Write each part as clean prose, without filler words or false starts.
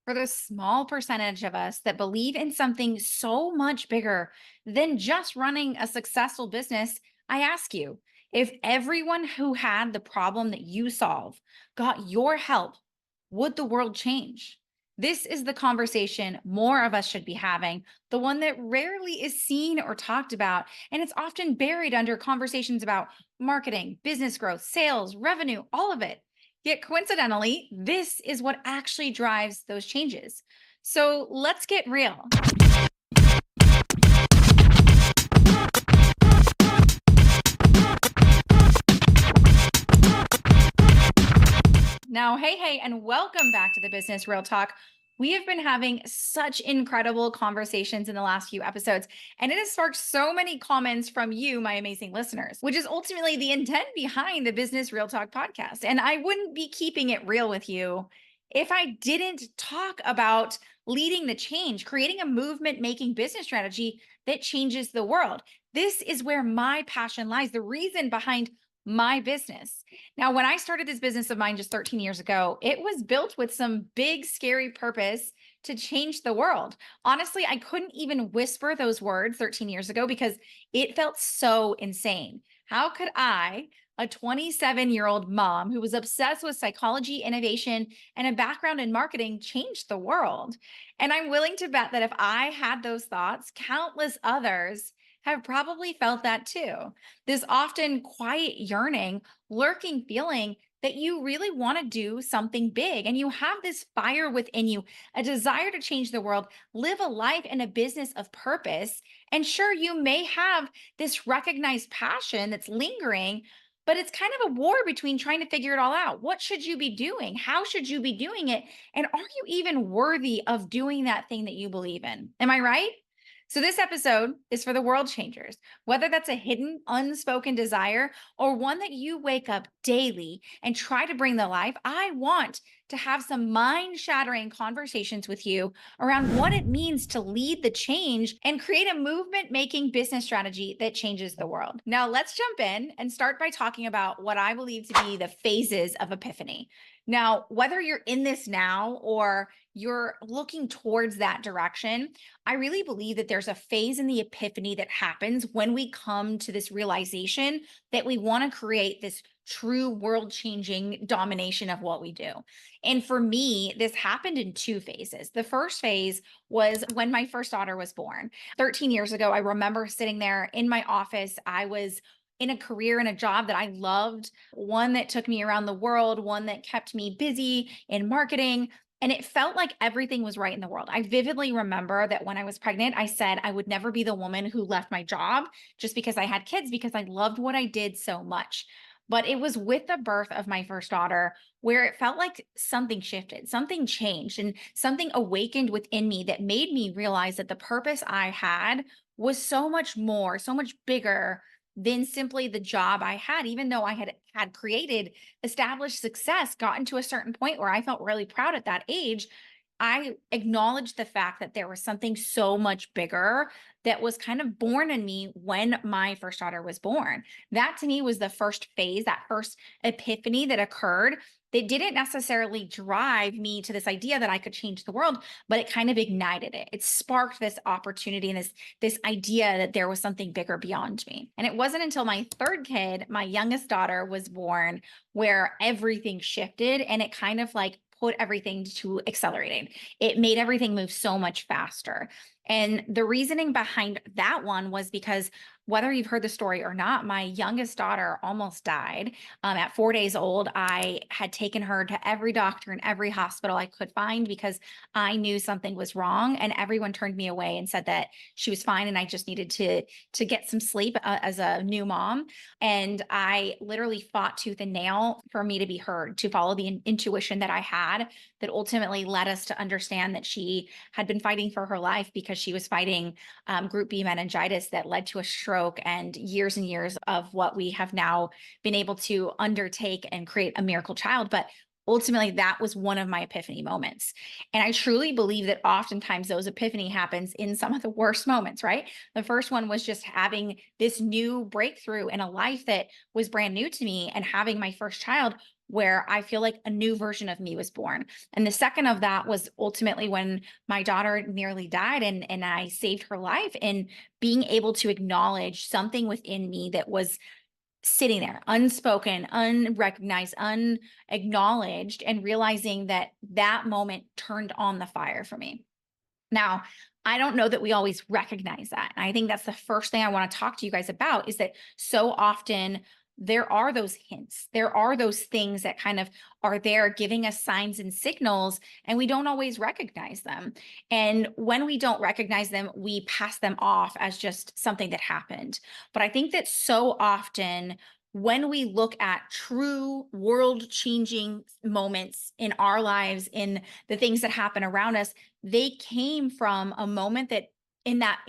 For the small percentage of us that believe in something so much bigger than just running a successful business, I ask you, if everyone who had the problem that you solve got your help, would the world change? This is the conversation more of us should be having, the one that rarely is seen or talked about. And it's often buried under conversations about marketing, business growth, sales, revenue, all of it. Yet coincidentally, this is what actually drives those changes. So let's get real. Now, hey, and welcome back to the Business Real Talk. We have been having such incredible conversations in the last few episodes, and it has sparked so many comments from you, my amazing listeners, which is ultimately the intent behind the Business Real Talk podcast. And I wouldn't be keeping it real with you if I didn't talk about leading the change, creating a movement making business strategy that changes the world. This is where my passion lies, the reason behind my business. Now, when I started this business of mine just 13 years ago, it was built with some big, scary purpose to change the world. Honestly, I couldn't even whisper those words 13 years ago because it felt so insane. How could I, a 27-year-old mom who was obsessed with psychology, innovation, and a background in marketing, change the world? And I'm willing to bet that if I had those thoughts, countless others have probably felt that too. This often quiet yearning, lurking feeling that you really want to do something big and you have this fire within you, a desire to change the world, live a life and a business of purpose. And sure, you may have this recognized passion that's lingering, but it's kind of a war between trying to figure it all out. What should you be doing? How should you be doing it? And are you even worthy of doing that thing that you believe in? Am I right? So, this episode is for the world changers, whether that's a hidden, unspoken desire or one that you wake up daily and try to bring to life. I want to have some mind shattering conversations with you around what it means to lead the change and create a movement making business strategy that changes the world. Now, let's jump in and start by talking about what I believe to be the phases of Epiphany. Now, whether you're in this now or you're looking towards that direction, I really believe that there's a phase in the epiphany that happens when we come to this realization that we want to create this true world changing domination of what we do. And for me, this happened in two phases. The first phase was when my first daughter was born 13 years ago. I remember sitting there in my office. I was in a career and a job that I loved, one that took me around the world, one that kept me busy in marketing. And it felt like everything was right in the world. I vividly remember that when I was pregnant, I said I would never be the woman who left my job just because I had kids, because I loved what I did so much. But it was with the birth of my first daughter where it felt like something shifted, something changed, and something awakened within me that made me realize that the purpose I had was so much more, so much bigger than simply the job I had, even though I had created established success, gotten to a certain point where I felt really proud at that age. I acknowledged the fact that there was something so much bigger that was kind of born in me when my first daughter was born. That to me was the first phase, that first epiphany that occurred. That didn't necessarily drive me to this idea that I could change the world, but it kind of ignited it. It sparked this opportunity and this idea that there was something bigger beyond me. And it wasn't until my third kid, my youngest daughter, was born where everything shifted and it kind of like put everything to accelerating. It made everything move so much faster. And the reasoning behind that one was because whether you've heard the story or not, my youngest daughter almost died. At 4 days old, I had taken her to every doctor and every hospital I could find because I knew something was wrong, and everyone turned me away and said that she was fine and I just needed to get some sleep as a new mom. And I literally fought tooth and nail for me to be heard, to follow the intuition that I had that ultimately led us to understand that she had been fighting for her life because she was fighting group B meningitis that led to a stroke and years of what we have now been able to undertake and create a miracle child. But ultimately, that was one of my epiphany moments. And I truly believe that oftentimes those epiphany happens in some of the worst moments, right? The first one was just having this new breakthrough in a life that was brand new to me and having my first child where I feel like a new version of me was born. And the second of that was ultimately when my daughter nearly died and I saved her life, and being able to acknowledge something within me that was sitting there, unspoken, unrecognized, unacknowledged, and realizing that that moment turned on the fire for me. Now, I don't know that we always recognize that. And I think that's the first thing I want to talk to you guys about, is that so often there are those hints. There are those things that kind of are there giving us signs and signals, and we don't always recognize them. And when we don't recognize them, we pass them off as just something that happened. But I think that so often when we look at true world changing moments in our lives, in the things that happen around us, they came from a moment that in that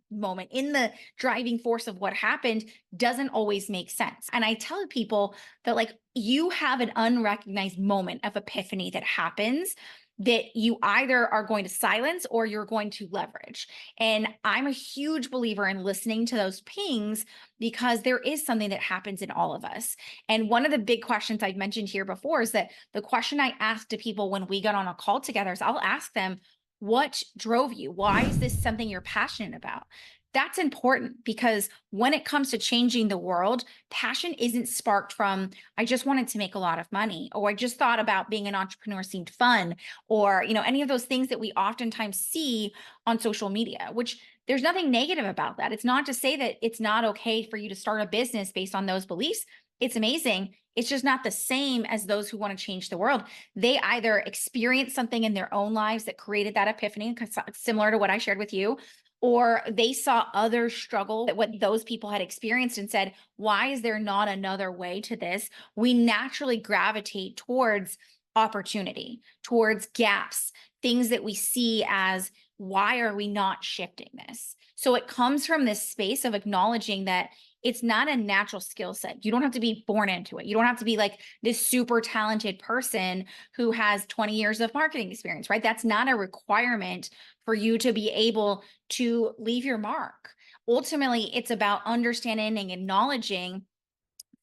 moment, in the driving force of what happened, doesn't always make sense. And I tell people that, like, you have an unrecognized moment of epiphany that happens that you either are going to silence or you're going to leverage. And I'm a huge believer in listening to those pings, because there is something that happens in all of us. And one of the big questions I've mentioned here before is that the question I ask to people when we get on a call together is, I'll ask them, what drove you? Why is this something you're passionate about? That's important, because when it comes to changing the world, passion isn't sparked from, I just wanted to make a lot of money, or I just thought about being an entrepreneur seemed fun, or, any of those things that we oftentimes see on social media, which there's nothing negative about that. It's not to say that it's not okay for you to start a business based on those beliefs. It's amazing. It's just not the same as those who want to change the world. They either experience something in their own lives that created that epiphany, similar to what I shared with you, or they saw others struggle at what those people had experienced and said, why is there not another way to this? We naturally gravitate towards opportunity, towards gaps, things that we see as, why are we not shifting this? So it comes from this space of acknowledging that it's not a natural skill set. You don't have to be born into it. You don't have to be like this super talented person who has 20 years of marketing experience, right? That's not a requirement for you to be able to leave your mark. Ultimately, it's about understanding and acknowledging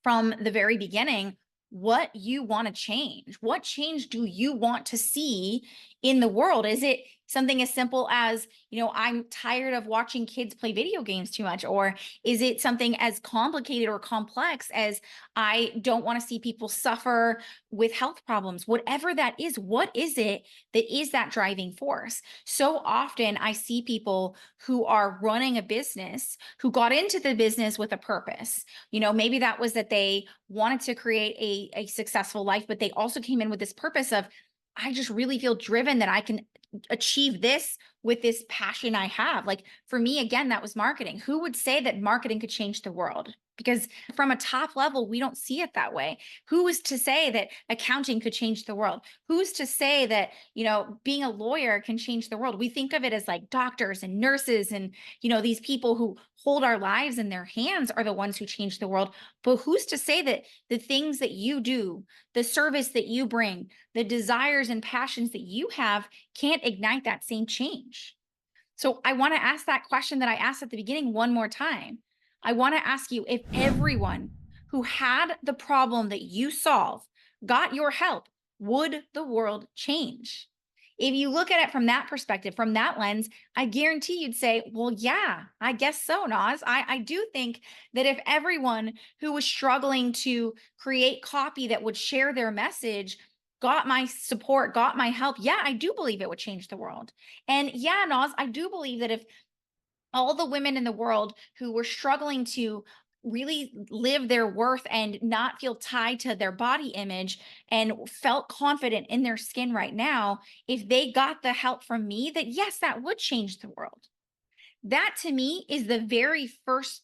from the very beginning what you want to change. What change do you want to see in the world? Is it something as simple as, I'm tired of watching kids play video games too much? Or is it something as complicated or complex as, I don't want to see people suffer with health problems? Whatever that is, what is it that is that driving force? So often I see people who are running a business, who got into the business with a purpose. Maybe that was that they wanted to create a successful life, but they also came in with this purpose of, I just really feel driven that I can achieve this with this passion I have. Like, for me, again, that was marketing. Who would say that marketing could change the world? Because from a top level, we don't see it that way. Who is to say that accounting could change the world? Who's to say that, being a lawyer can change the world? We think of it as like doctors and nurses and, these people who hold our lives in their hands are the ones who change the world. But who's to say that the things that you do, the service that you bring, the desires and passions that you have can't ignite that same change? So I want to ask that question that I asked at the beginning one more time. I want to ask you, if everyone who had the problem that you solve got your help, would the world change? If you look at it from that perspective, from that lens, I guarantee you'd say, well, yeah, I guess so, Naz. I do think that if everyone who was struggling to create copy that would share their message got my support, got my help, yeah, I do believe it would change the world. And yeah, Naz, I do believe that if all the women in the world who were struggling to really live their worth and not feel tied to their body image and felt confident in their skin right now, if they got the help from me, that yes, that would change the world. That to me is the very first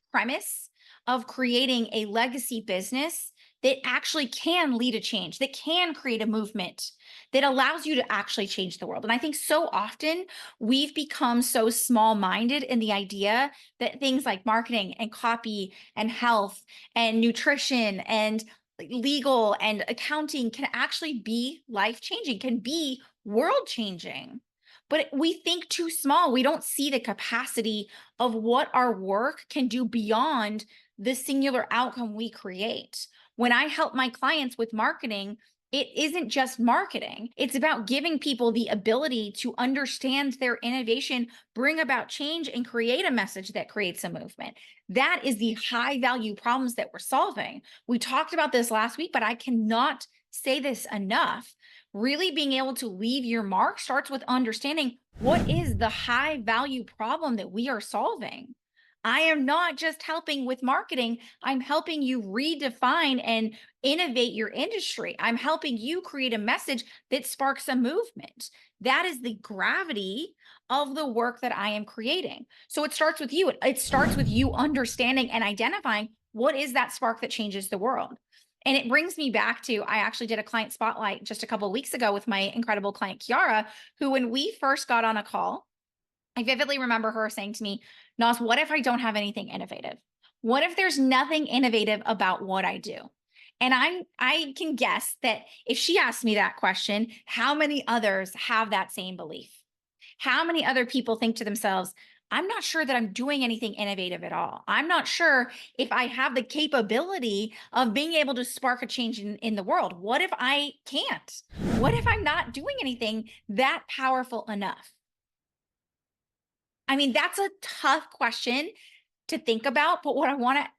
premise of creating a legacy business that actually can lead a change, that can create a movement that allows you to actually change the world. And I think so often we've become so small-minded in the idea that things like marketing and copy and health and nutrition and legal and accounting can actually be life-changing, can be world-changing. But we think too small. We don't see the capacity of what our work can do beyond the singular outcome we create. When I help my clients with marketing, it isn't just marketing. It's about giving people the ability to understand their innovation, bring about change, and create a message that creates a movement. That is the high value problems that we're solving. We talked about this last week, but I cannot say this enough. Really being able to leave your mark starts with understanding what is the high value problem that we are solving. I am not just helping with marketing. I'm helping you redefine and innovate your industry. I'm helping you create a message that sparks a movement. That is the gravity of the work that I am creating. So it starts with you. It starts with you understanding and identifying what is that spark that changes the world. And it brings me back to, I actually did a client spotlight just a couple of weeks ago with my incredible client, Kiara, who, when we first got on a call, I vividly remember her saying to me, Nas, what if I don't have anything innovative? What if there's nothing innovative about what I do? And I can guess that if she asked me that question, how many others have that same belief? How many other people think to themselves, I'm not sure that I'm doing anything innovative at all. I'm not sure if I have the capability of being able to spark a change in the world. What if I can't? What if I'm not doing anything that powerful enough? I mean, that's a tough question to think about, but what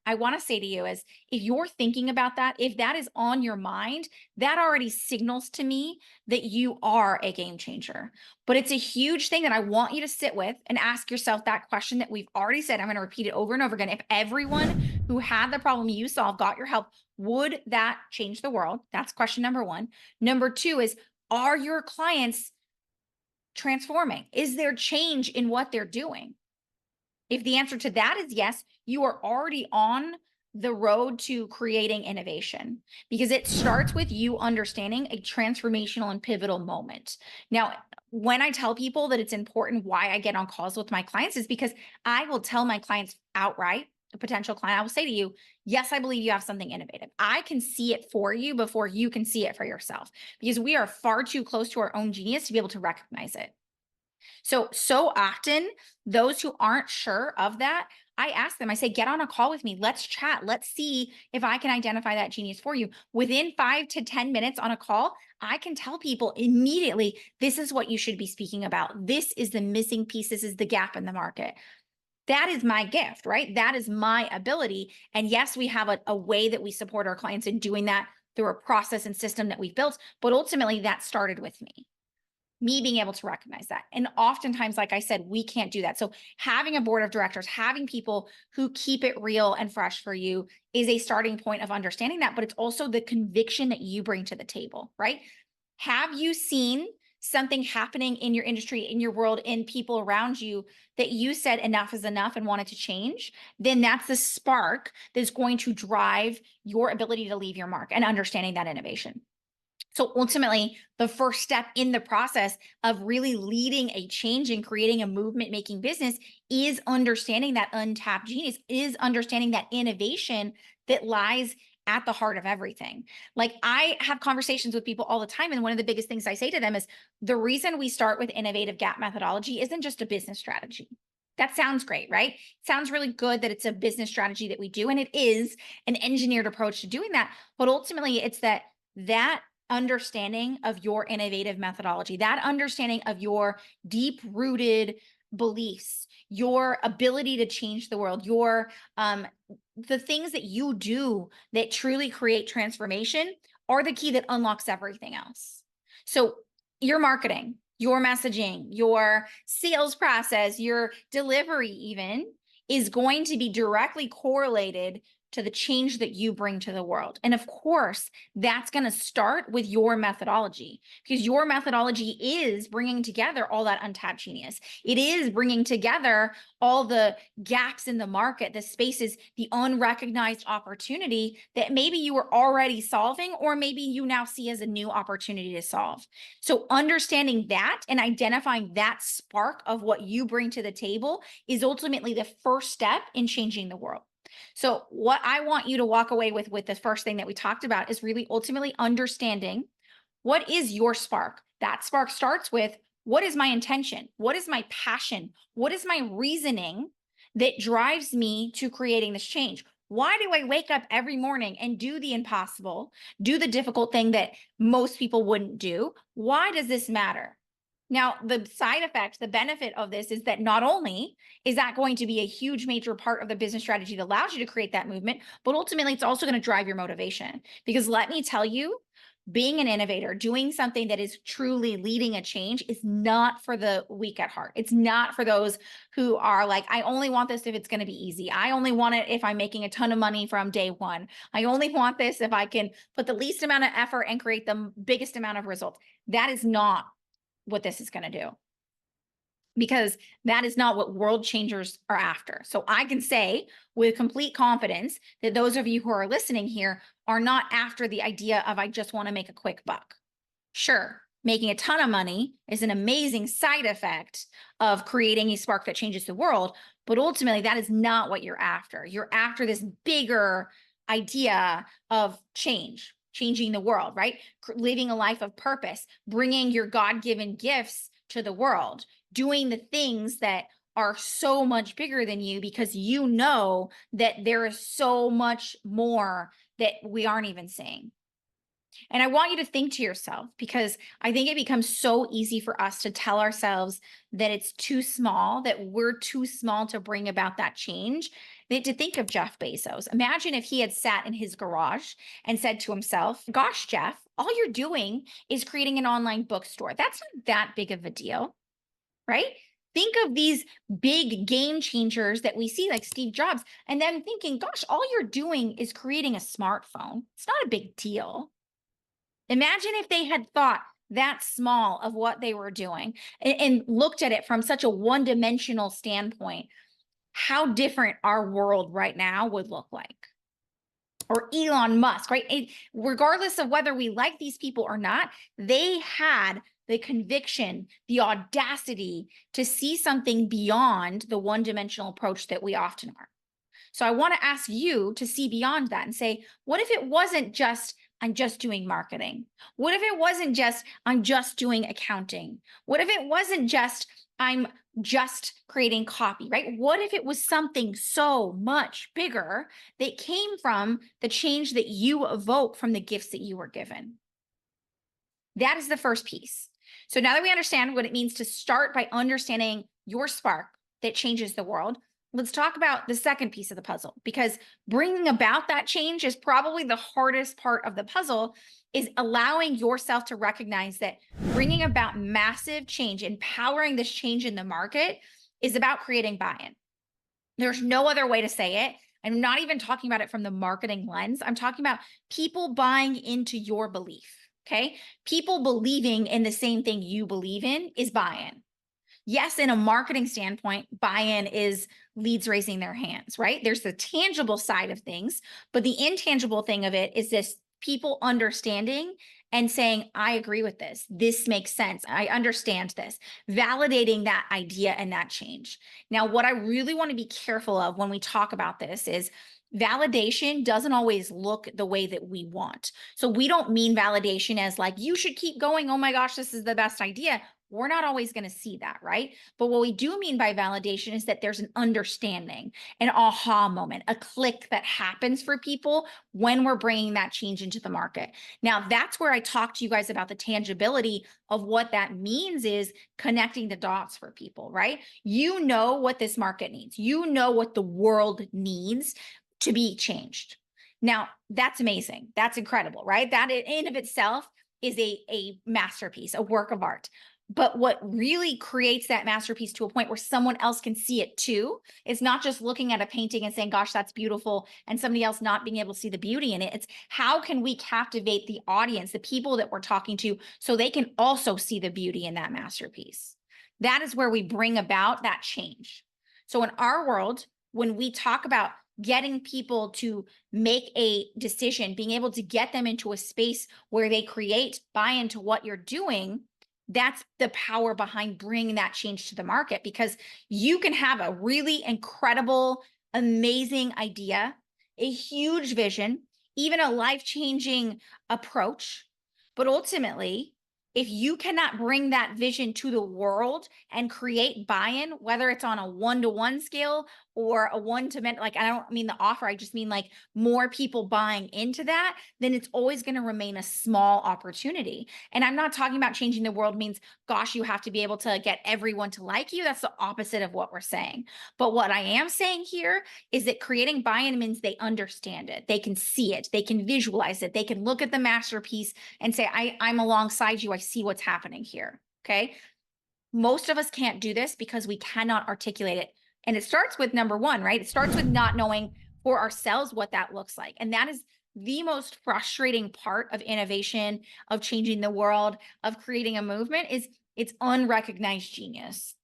I want to say to you is, if you're thinking about that, if that is on your mind, that already signals to me that you are a game changer. But it's a huge thing that I want you to sit with and ask yourself that question that we've already said. I'm going to repeat it over and over again. If everyone who had the problem you solved got your help, would that change the world? That's question number one. Number two is, are your clients transforming? Is there change in what they're doing? If the answer to that is yes, you are already on the road to creating innovation, because it starts with you understanding a transformational and pivotal moment. Now, when I tell people that it's important why I get on calls with my clients is because I will tell my clients outright, a potential client, I will say to you, yes, I believe you have something innovative. I can see it for you before you can see it for yourself, because we are far too close to our own genius to be able to recognize it. So often, those who aren't sure of that, I ask them, I say, get on a call with me. Let's chat. Let's see if I can identify that genius for you. Within 5 to 10 minutes on a call, I can tell people immediately, this is what you should be speaking about. This is the missing piece. This is the gap in the market. That is my gift, right? That is my ability. And yes, we have a way that we support our clients in doing that through a process and system that we've built. But ultimately, that started with me being able to recognize that. And oftentimes, like I said, we can't do that. So having a board of directors, having people who keep it real and fresh for you is a starting point of understanding that, but it's also the conviction that you bring to the table, right? Have you seen something happening in your industry, in your world, in people around you that you said enough is enough and wanted to change? Then that's the spark that's going to drive your ability to leave your mark and understanding that innovation. So ultimately, the first step in the process of really leading a change and creating a movement making business is understanding that untapped genius, is understanding that innovation that lies at the heart of everything. Like, I have conversations with people all the time, and one of the biggest things I say to them is, the reason we start with innovative gap methodology isn't just a business strategy. That sounds great, right? It sounds really good that it's a business strategy that we do, and it is an engineered approach to doing that. But ultimately, it's that understanding of your innovative methodology, that understanding of your deep-rooted beliefs, your ability to change the world, your the things that you do that truly create transformation are the key that unlocks everything else. So your marketing, your messaging, your sales process, your delivery even is going to be directly correlated to the change that you bring to the world. And of course, that's going to start with your methodology, because your methodology is bringing together all that untapped genius. It is bringing together all the gaps in the market, the spaces, the unrecognized opportunity that maybe you were already solving, or maybe you now see as a new opportunity to solve. So understanding that and identifying that spark of what you bring to the table is ultimately the first step in changing the world. So what I want you to walk away with the first thing that we talked about is really ultimately understanding, what is your spark? That spark starts with, what is my intention? What is my passion? What is my reasoning that drives me to creating this change? Why do I wake up every morning and do the impossible, do the difficult thing that most people wouldn't do? Why does this matter? Now, the side effect, the benefit of this is that not only is that going to be a huge major part of the business strategy that allows you to create that movement, but ultimately it's also going to drive your motivation. Because let me tell you, being an innovator, doing something that is truly leading a change is not for the weak at heart. It's not for those who are like, I only want this if it's going to be easy. I only want it if I'm making a ton of money from day one. I only want this if I can put the least amount of effort and create the biggest amount of results. That is not what this is going to do, because that is not what world changers are after. So I can say with complete confidence that those of you who are listening here are not after the idea of, I just want to make a quick buck. Sure, making a ton of money is an amazing side effect of creating a spark that changes the world, but ultimately that is not what you're after. You're after this bigger idea of change, changing the world, right? Living a life of purpose, bringing your God-given gifts to the world, doing the things that are so much bigger than you, because you know that there is so much more that we aren't even seeing. And I want you to think to yourself, because I think it becomes so easy for us to tell ourselves that it's too small, that we're too small to bring about that change. To think of Jeff Bezos. Imagine if he had sat in his garage and said to himself, gosh, Jeff, all you're doing is creating an online bookstore. That's not that big of a deal, right? Think of these big game changers that we see, like Steve Jobs, and then thinking, gosh, all you're doing is creating a smartphone. It's not a big deal. Imagine if they had thought that small of what they were doing and looked at it from such a one-dimensional standpoint, how different our world right now would look like. Or Elon Musk, right? Regardless of whether we like these people or not, they had the conviction, the audacity to see something beyond the one-dimensional approach that we often are. So I want to ask you to see beyond that and say, what if it wasn't just, I'm just doing marketing? What if it wasn't just, I'm just doing accounting? What if it wasn't just, I'm just creating copy, right? What if it was something so much bigger that came from the change that you evoke from the gifts that you were given? That is the first piece. So now that we understand what it means to start by understanding your spark that changes the world, let's talk about the second piece of the puzzle, because bringing about that change is probably the hardest part of the puzzle, is allowing yourself to recognize that bringing about massive change, empowering this change in the market, is about creating buy-in. There's no other way to say it. I'm not even talking about it from the marketing lens. I'm talking about people buying into your belief, okay? People believing in the same thing you believe in is buy-in. Yes, in a marketing standpoint, buy-in is leads raising their hands, right? There's the tangible side of things, but the intangible thing of it is this people understanding and saying, I agree with this. This makes sense. I understand this, validating that idea and that change. Now, what I really want to be careful of when we talk about this is validation doesn't always look the way that we want. So we don't mean validation as like, you should keep going. Oh my gosh, this is the best idea. We're not always going to see that, right? But what we do mean by validation is that there's an understanding, an aha moment, a click that happens for people when we're bringing that change into the market. Now, that's where I talk to you guys about the tangibility of what that means, is connecting the dots for people, right? You know what this market needs. You know what the world needs to be changed. Now, that's amazing. That's incredible, right? That in of itself is a masterpiece, a work of art. But what really creates that masterpiece to a point where someone else can see it too, is not just looking at a painting and saying, gosh, that's beautiful, and somebody else not being able to see the beauty in it. It's how can we captivate the audience, the people that we're talking to, so they can also see the beauty in that masterpiece. That is where we bring about that change. So in our world, when we talk about getting people to make a decision, being able to get them into a space where they create buy into what you're doing, that's the power behind bringing that change to the market, because you can have a really incredible, amazing idea, a huge vision, even a life-changing approach. But ultimately, If you cannot bring that vision to the world and create buy-in, whether it's on a one-to-one scale or a one-to-many, like I don't mean the offer, I just mean like more people buying into that, then it's always going to remain a small opportunity. And I'm not talking about changing the world means, gosh, you have to be able to get everyone to like you. That's the opposite of what we're saying. But what I am saying here is that creating buy-in means they understand it. They can see it. They can visualize it. They can look at the masterpiece and say, I'm alongside you. I see what's happening here. Okay. Most of us can't do this because we cannot articulate it. And it starts with number one, right? It starts with not knowing for ourselves what that looks like. And that is the most frustrating part of innovation, of changing the world, of creating a movement is it's unrecognized genius.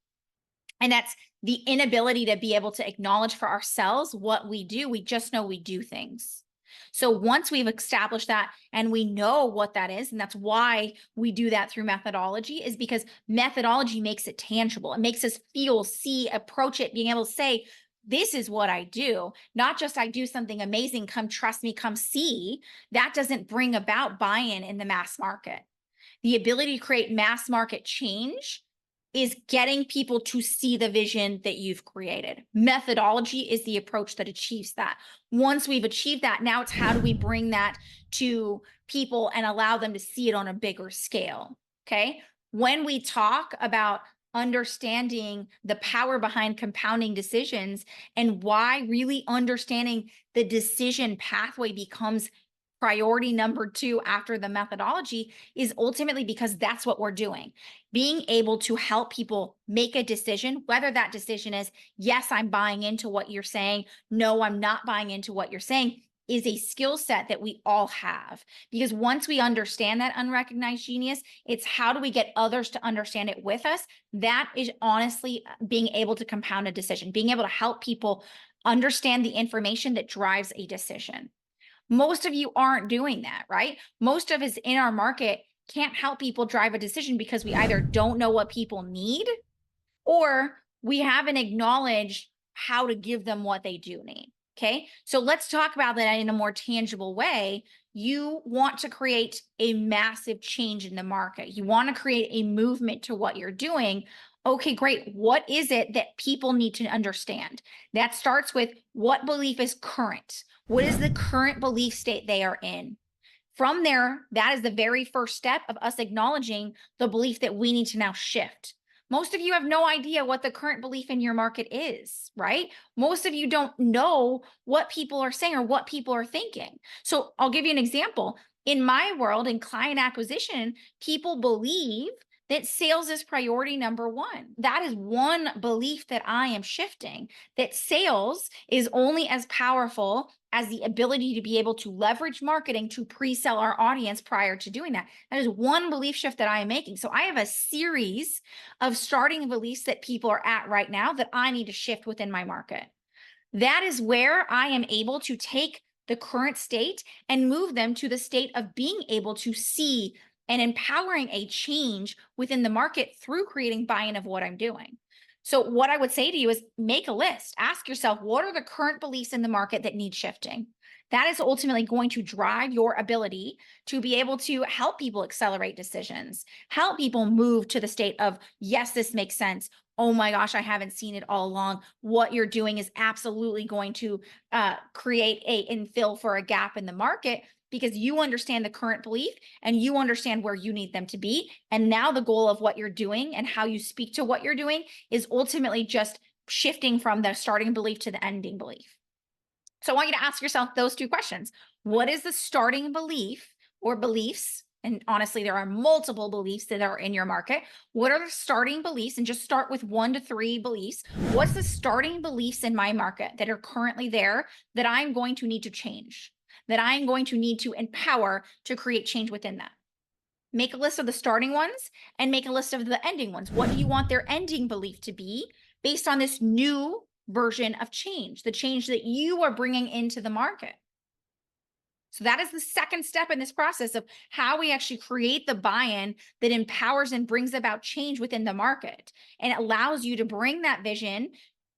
And that's the inability to be able to acknowledge for ourselves what we do. We just know we do things. So once we've established that and we know what that is, and that's why we do that through methodology, is because methodology makes it tangible. It makes us feel, see, approach it, being able to say, this is what I do, not just I do something amazing, come trust me, come see. That doesn't bring about buy-in in the mass market. The ability to create mass market change is getting people to see the vision that you've created. Methodology is the approach that achieves that. Once we've achieved that, now it's how do we bring that to people and allow them to see it on a bigger scale, okay? When we talk about understanding the power behind compounding decisions and why really understanding the decision pathway becomes priority number 2 after the methodology is ultimately because that's what we're doing. Being able to help people make a decision, whether that decision is, yes, I'm buying into what you're saying, no, I'm not buying into what you're saying, is a skill set that we all have. Because once we understand that unrecognized genius, it's how do we get others to understand it with us? That is honestly being able to compound a decision, being able to help people understand the information that drives a decision. Most of you aren't doing that, right? Most of us in our market can't help people drive a decision because we either don't know what people need or we haven't acknowledged how to give them what they do need. Okay. So let's talk about that in a more tangible way. You want to create a massive change in the market. You want to create a movement to what you're doing. Okay, great. What is it that people need to understand? That starts with what belief is current. What is the current belief state they are in? From there, that is the very first step of us acknowledging the belief that we need to now shift. Most of you have no idea what the current belief in your market is, right? Most of you don't know what people are saying or what people are thinking. So I'll give you an example. In my world, in client acquisition, people believe that sales is priority number 1. That is one belief that I am shifting, that sales is only as powerful as the ability to be able to leverage marketing to pre-sell our audience prior to doing that. That is one belief shift that I am making. So I have a series of starting beliefs that people are at right now that I need to shift within my market. That is where I am able to take the current state and move them to the state of being able to see and empowering a change within the market through creating buy-in of what I'm doing. So what I would say to you is make a list. Ask yourself, what are the current beliefs in the market that need shifting? That is ultimately going to drive your ability to be able to help people accelerate decisions, help people move to the state of, yes, this makes sense. Oh my gosh, I haven't seen it all along. What you're doing is absolutely going to create and fill for a gap in the market because you understand the current belief and you understand where you need them to be. And now the goal of what you're doing and how you speak to what you're doing is ultimately just shifting from the starting belief to the ending belief. So I want you to ask yourself those 2 questions. What is the starting belief or beliefs? And honestly, there are multiple beliefs that are in your market. What are the starting beliefs? And just start with 1 to 3 beliefs. What's the starting beliefs in my market that are currently there that I'm going to need to change, that I'm going to need to empower to create change within that? Make a list of the starting ones and make a list of the ending ones. What do you want their ending belief to be based on this new version of change, the change that you are bringing into the market? So that is the second step in this process of how we actually create the buy-in that empowers and brings about change within the market and allows you to bring that vision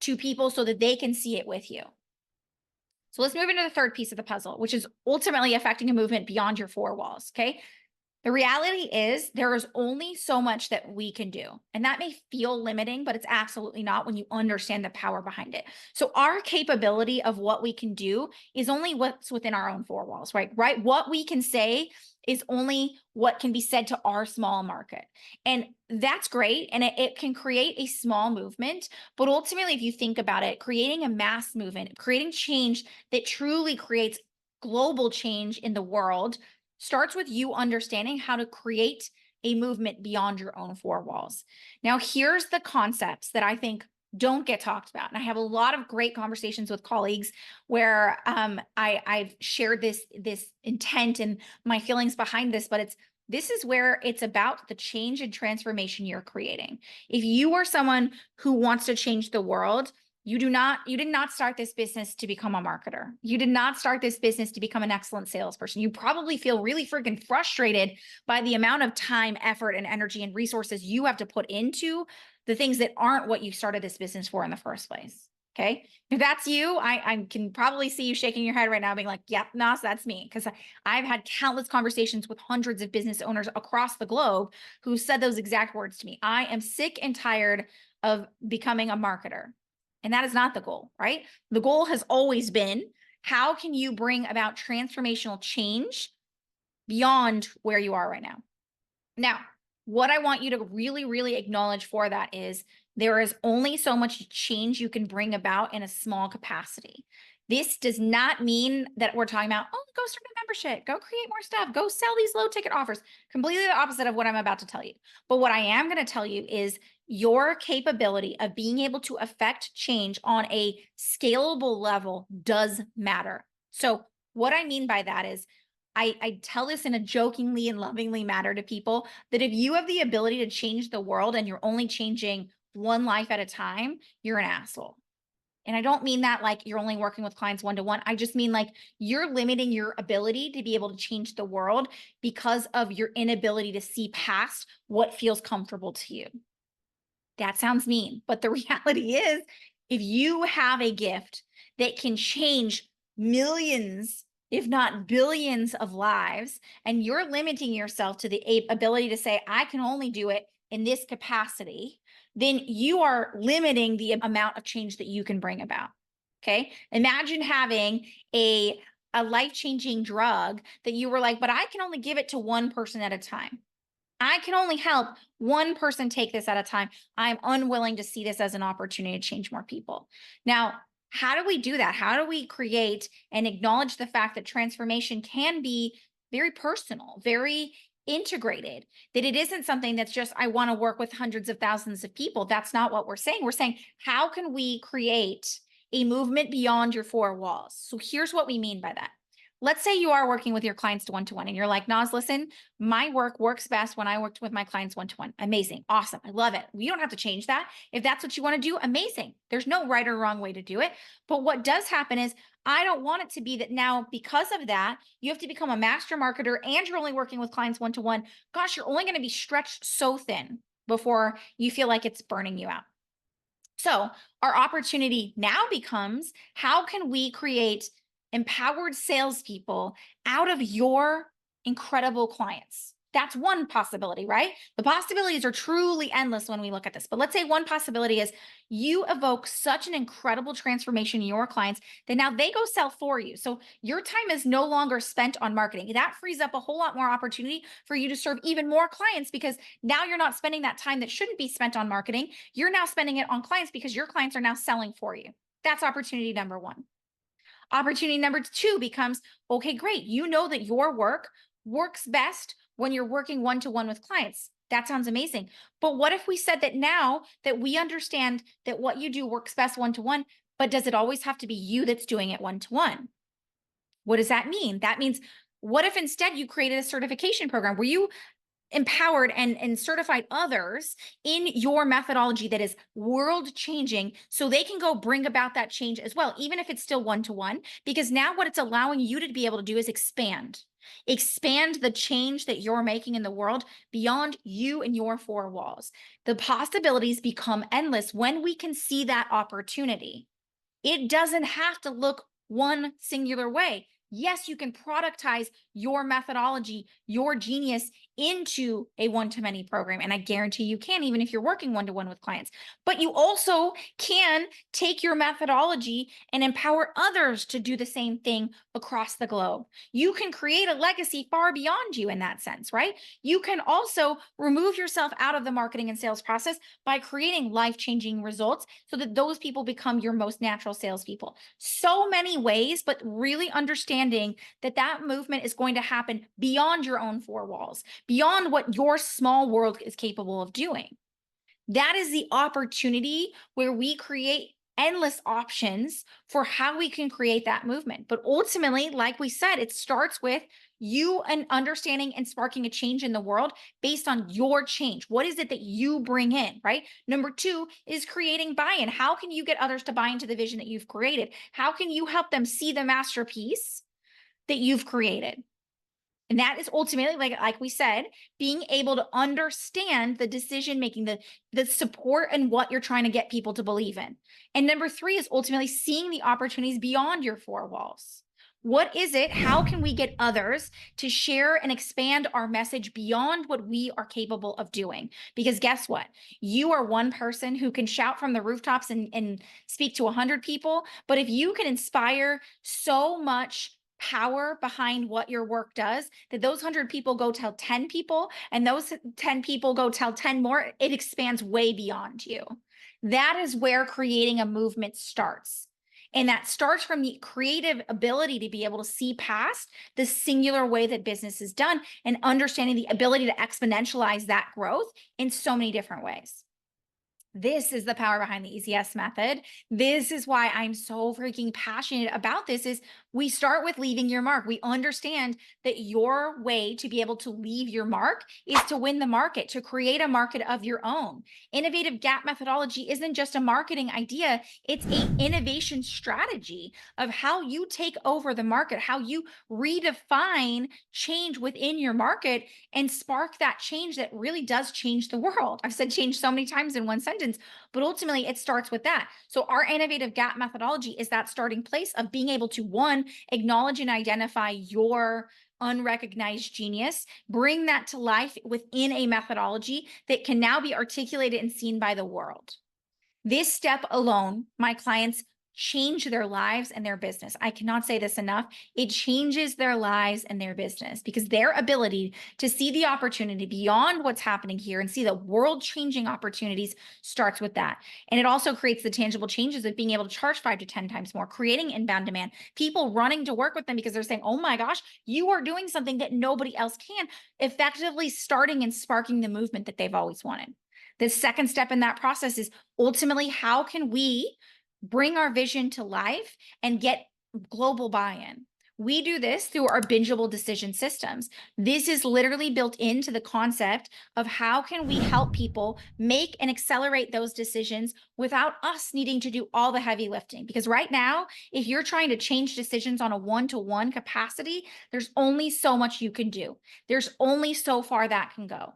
to people so that they can see it with you. So let's move into the third piece of the puzzle, which is ultimately affecting a movement beyond your 4 walls, okay? The reality is there is only so much that we can do. And that may feel limiting, but it's absolutely not when you understand the power behind it. So our capability of what we can do is only what's within our own four walls, right? Right? What we can say is only what can be said to our small market. And that's great. And it can create a small movement. But ultimately, if you think about it, creating a mass movement, creating change that truly creates global change in the world starts with you understanding how to create a movement beyond your own four walls. Now, here's the concepts that I think don't get talked about. And I have a lot of great conversations with colleagues where I've shared this intent and my feelings behind this, but this is where it's about the change and transformation you're creating. If you are someone who wants to change the world, you did not start this business to become a marketer. You did not start this business to become an excellent salesperson. You probably feel really freaking frustrated by the amount of time, effort, and energy and resources you have to put into the things that aren't what you started this business for in the first place. Okay. If that's you, I can probably see you shaking your head right now being like, yep, Nas, that's me. Because I've had countless conversations with hundreds of business owners across the globe who said those exact words to me. I am sick and tired of becoming a marketer. And that is not the goal, right? The goal has always been, how can you bring about transformational change beyond where you are right now? Now, what I want you to really, really acknowledge for that is there is only so much change you can bring about in a small capacity. This does not mean that we're talking about, oh, go start a membership, go create more stuff, go sell these low ticket offers. Completely the opposite of what I'm about to tell you. But what I am going to tell you is your capability of being able to affect change on a scalable level does matter. So what I mean by that is I tell this in a jokingly and lovingly manner to people that if you have the ability to change the world and you're only changing one life at a time, you're an asshole. And I don't mean that like you're only working with clients one-to-one. I just mean like you're limiting your ability to be able to change the world because of your inability to see past what feels comfortable to you. That sounds mean, but the reality is if you have a gift that can change millions, if not billions of lives, and you're limiting yourself to the ability to say, I can only do it in this capacity, then you are limiting the amount of change that you can bring about. Okay. Imagine having a life-changing drug that you were like, but I can only give it to one person at a time. I can only help one person take this at a time. I'm unwilling to see this as an opportunity to change more people. Now, how do we do that? How do we create and acknowledge the fact that transformation can be very personal, very integrated, that it isn't something that's just, I want to work with hundreds of thousands of people. That's not what we're saying. We're saying, how can we create a movement beyond your four walls? So here's what we mean by that. Let's say you are working with your clients one-to-one and you're like, Nas, listen, my work works best when I worked with my clients one-to-one. Amazing. Awesome. I love it. You don't have to change that. If that's what you want to do, amazing. There's no right or wrong way to do it. But what does happen is I don't want it to be that now because of that, you have to become a master marketer and you're only working with clients one-to-one. Gosh, you're only going to be stretched so thin before you feel like it's burning you out. So our opportunity now becomes, how can we create empowered salespeople out of your incredible clients? That's one possibility, right? The possibilities are truly endless when we look at this. But let's say one possibility is you evoke such an incredible transformation in your clients that now they go sell for you. So your time is no longer spent on marketing. That frees up a whole lot more opportunity for you to serve even more clients because now you're not spending that time that shouldn't be spent on marketing. You're now spending it on clients because your clients are now selling for you. That's opportunity number one. Opportunity number two becomes, okay, great. You know that your work works best when you're working one-to-one with clients. That sounds amazing. But what if we said that now that we understand that what you do works best one-to-one, but does it always have to be you that's doing it one-to-one? What does that mean? That means, what if instead you created a certification program where you empowered and certified others in your methodology that is world changing so they can go bring about that change as well, even if it's still one-to-one, because now what it's allowing you to be able to do is expand the change that you're making in the world beyond you and your four walls. The possibilities become endless when we can see that opportunity. It doesn't have to look one singular way. Yes, you can productize your methodology, your genius into a one-to-many program. And I guarantee you can, even if you're working one-to-one with clients. But you also can take your methodology and empower others to do the same thing across the globe. You can create a legacy far beyond you in that sense, right? You can also remove yourself out of the marketing and sales process by creating life-changing results so that those people become your most natural salespeople. So many ways, but really understanding that that movement is going to happen beyond your own four walls, beyond what your small world is capable of doing. That is the opportunity where we create endless options for how we can create that movement. But ultimately, like we said, it starts with you and understanding and sparking a change in the world based on your change. What is it that you bring in, right? Number two is creating buy-in. How can you get others to buy into the vision that you've created? How can you help them see the masterpiece that you've created? And that is ultimately, like we said, being able to understand the decision making, the support and what you're trying to get people to believe in. And number three is ultimately seeing the opportunities beyond your four walls. What is it? How can we get others to share and expand our message beyond what we are capable of doing? Because guess what? You are one person who can shout from the rooftops and speak to 100 people. But if you can inspire so much power behind what your work does, that those 100 people go tell 10 people, and those 10 people go tell 10 more, it expands way beyond you. That is where creating a movement starts. And that starts from the creative ability to be able to see past the singular way that business is done and understanding the ability to exponentialize that growth in so many different ways. This is the power behind the ECS method. This is why I'm so freaking passionate about this. Is we start with leaving your mark. We understand that your way to be able to leave your mark is to win the market, to create a market of your own. Innovative gap methodology isn't just a marketing idea. It's an innovation strategy of how you take over the market, how you redefine change within your market and spark that change that really does change the world. I've said change so many times in one sentence, but ultimately it starts with that. So our innovative gap methodology is that starting place of being able to, one, acknowledge and identify your unrecognized genius, bring that to life within a methodology that can now be articulated and seen by the world. This step alone, my clients change their lives and their business. I cannot say this enough. It changes their lives and their business because their ability to see the opportunity beyond what's happening here and see the world-changing opportunities starts with that. And it also creates the tangible changes of being able to charge 5 to 10 times more, creating inbound demand, people running to work with them because they're saying, oh my gosh, you are doing something that nobody else can, effectively starting and sparking the movement that they've always wanted. The second step in that process is ultimately, how can we bring our vision to life and get global buy-in? We do this through our bingeable decision systems. This is literally built into the concept of how can we help people make and accelerate those decisions without us needing to do all the heavy lifting. Because right now, if you're trying to change decisions on a one-to-one capacity, there's only so much you can do. There's only so far that can go.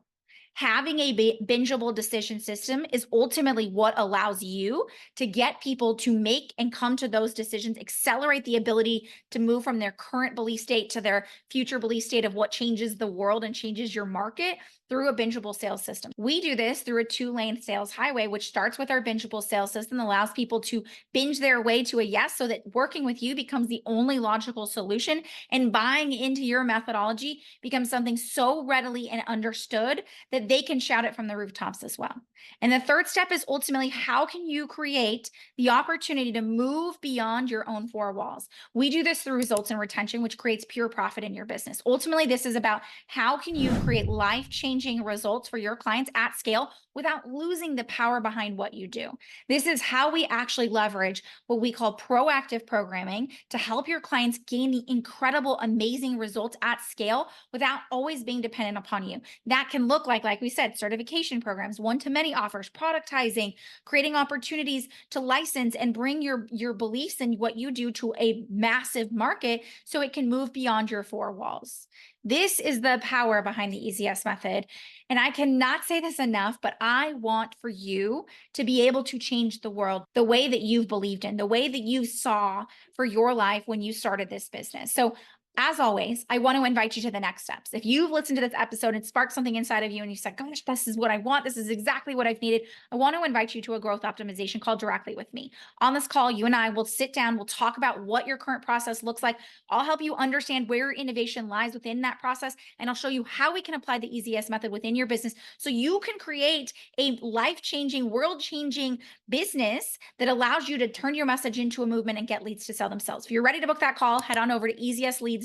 Having a bingeable decision system is ultimately what allows you to get people to make and come to those decisions, accelerate the ability to move from their current belief state to their future belief state of what changes the world and changes your market through a bingeable sales system. We do this through a 2-lane sales highway, which starts with our bingeable sales system that allows people to binge their way to a yes, so that working with you becomes the only logical solution, and buying into your methodology becomes something so readily and understood that they can shout it from the rooftops as well. And the third step is ultimately, how can you create the opportunity to move beyond your own four walls? We do this through results and retention, which creates pure profit in your business. Ultimately, this is about how can you create life-changing results for your clients at scale without losing the power behind what you do. This is how we actually leverage what we call proactive programming to help your clients gain the incredible, amazing results at scale without always being dependent upon you. That can look like like we said, certification programs, one-to-many offers, productizing, creating opportunities to license and bring your beliefs and what you do to a massive market so it can move beyond your four walls. This is the power behind the EasyS method. And I cannot say this enough, but I want for you to be able to change the world the way that you've believed in, the way that you saw for your life when you started this business. So as always, I want to invite you to the next steps. If you've listened to this episode and sparked something inside of you and you said, gosh, this is what I want, this is exactly what I've needed, I want to invite you to a growth optimization call directly with me. On this call, you and I will sit down, we'll talk about what your current process looks like. I'll help you understand where your innovation lies within that process, and I'll show you how we can apply the EasyS method within your business so you can create a life-changing, world-changing business that allows you to turn your message into a movement and get leads to sell themselves. If you're ready to book that call, head on over to easyesleads.com/call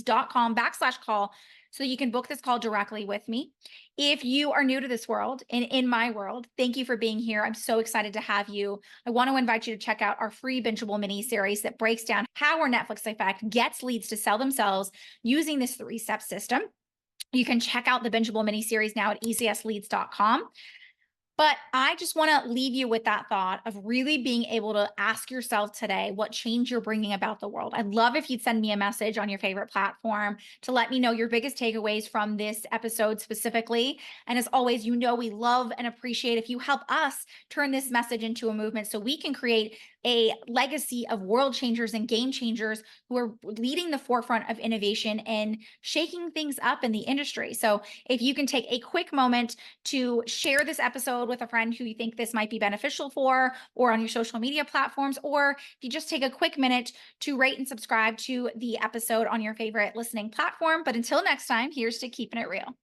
so you can book this call directly with me. If you are new to this world and in my world, thank you for being here. I'm so excited to have you. I want to invite you to check out our free bingeable mini series that breaks down how our Netflix effect gets leads to sell themselves using this 3-step system. You can check out the bingeable mini series now at easyesleads.com. But I just want to leave you with that thought of really being able to ask yourself today what change you're bringing about the world. I'd love if you'd send me a message on your favorite platform to let me know your biggest takeaways from this episode specifically. And as always, you know, we love and appreciate if you help us turn this message into a movement so we can create a legacy of world changers and game changers who are leading the forefront of innovation and shaking things up in the industry. So if you can take a quick moment to share this episode with a friend who you think this might be beneficial for, or on your social media platforms, or if you just take a quick minute to rate and subscribe to the episode on your favorite listening platform. But until next time, here's to keeping it real.